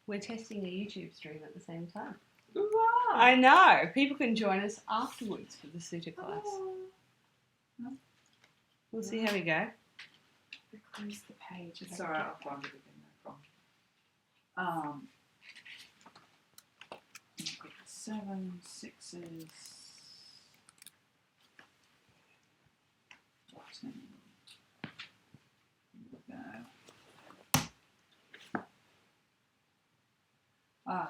We're testing a YouTube stream at the same time. Hurrah! I know. People can join us afterwards for the Sutta class. We'll see how we go. Close the page. It's alright, I'll find it again, no problem. 7, 6s, 14. Here we go.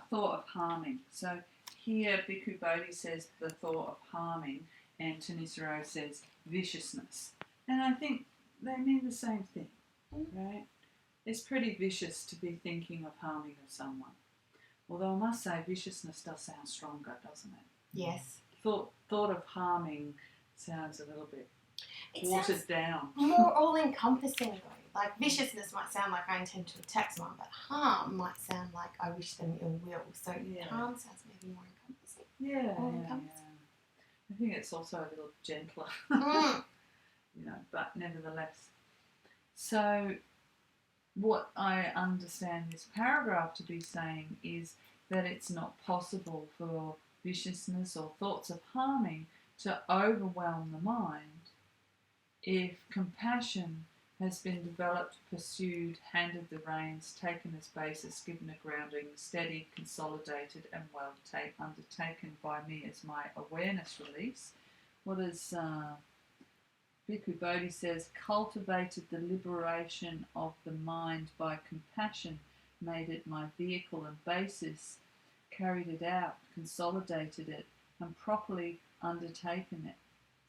Thought of harming. So here Bhikkhu Bodhi says the thought of harming, and Tanisaro says viciousness. And I think they mean the same thing, right? It's pretty vicious to be thinking of harming of someone. Although I must say viciousness does sound stronger, doesn't it? Yes. Thought of harming sounds a little bit watered down. More all-encompassing though. Like viciousness might sound like I intend to attack someone, but harm might sound like I wish them ill will. So harm sounds maybe more encompassing. Yeah. I think it's also a little gentler, but nevertheless. So what I understand this paragraph to be saying is that it's not possible for viciousness or thoughts of harming to overwhelm the mind if compassion has been developed, pursued, handed the reins, taken as basis, given a grounding, steadied, consolidated and well undertaken by me as my awareness release. What is Bhikkhu Bodhi says, cultivated the liberation of the mind by compassion, made it my vehicle and basis, carried it out, consolidated it, and properly undertaken it.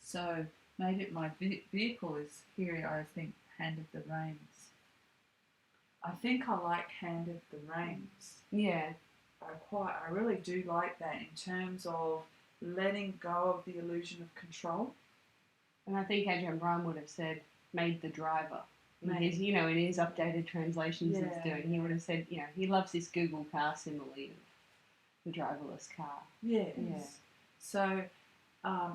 So, made it my vehicle is here, I think, handed the reins. I think I like handed the reins. Yeah. I really do like that in terms of letting go of the illusion of control. And I think Ajahn Brahm would have said, made the driver. In his updated translations he's doing, he would have said, he loves this Google car simile of the driverless car. Yes. Yeah. So,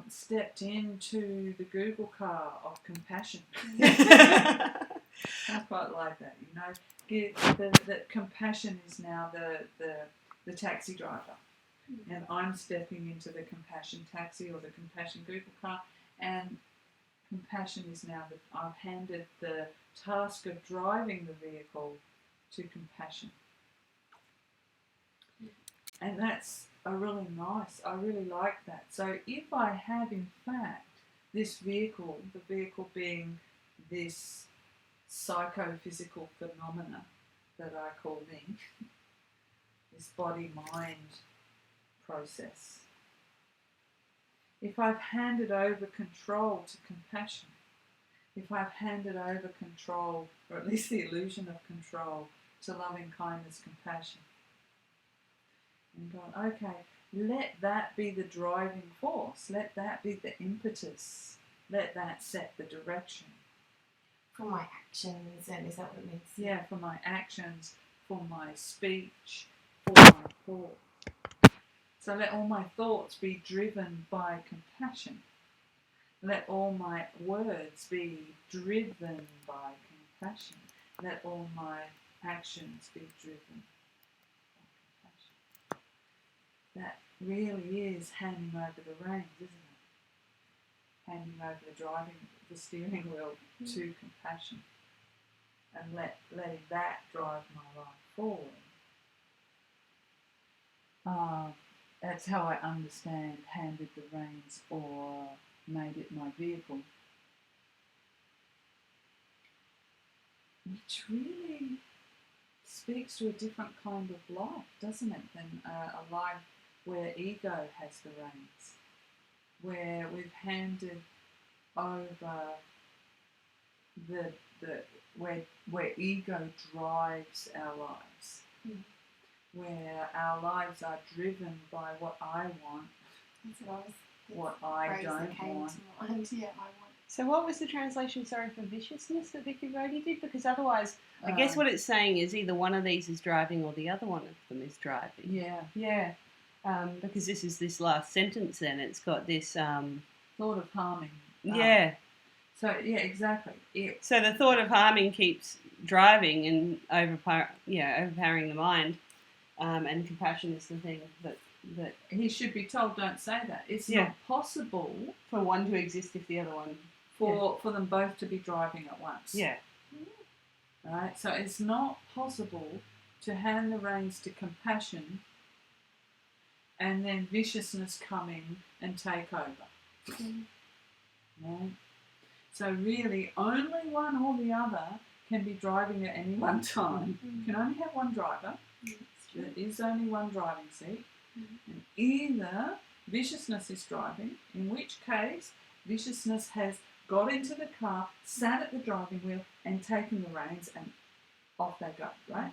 stepped into the Google car of compassion. I quite like that, that compassion is now the taxi driver. And I'm stepping into the compassion taxi or the compassion Google car, and compassion is now that I've handed the task of driving the vehicle to compassion. And that's I really like that. So if I have in fact this vehicle, the vehicle being this psychophysical phenomena that I call me, this body-mind process, if I've handed over control to compassion, if I've handed over control, or at least the illusion of control, to loving kindness, compassion, and gone, okay, let that be the driving force, let that be the impetus, let that set the direction. For my actions, and is that what it means? Yeah, for my actions, for my speech, for my thought. So let all my thoughts be driven by compassion. Let all my words be driven by compassion. Let all my actions be driven by compassion. That really is handing over the reins, isn't it? Handing over the steering wheel to compassion, and letting that drive my life forward. That's how I understand handed the reins or made it my vehicle. Which really speaks to a different kind of life, doesn't it, than a life where ego has the reins, where we've handed over where ego drives our lives, where our lives are driven by what I want, what I don't want. Yeah, I want. So what was the translation, for viciousness that Bhikkhu Bodhi did? Because otherwise, I guess what it's saying is either one of these is driving or the other one of them is driving. Yeah. Yeah. Because this last sentence then, it's got this... thought of harming. yeah. So yeah, exactly. So the thought of harming keeps driving and overpowering the mind, and compassion is the thing that he should be told, don't say that. It's Yeah. not possible for one to exist if the other one. for them both to be driving at once. Yeah. Right? So it's not possible to hand the reins to compassion and then viciousness come in and take over. Right? So really, only one or the other can be driving at any one time. You can only have one driver. There is only one driving seat. And either viciousness is driving, in which case viciousness has got into the car, sat at the driving wheel and taken the reins and off they go, right?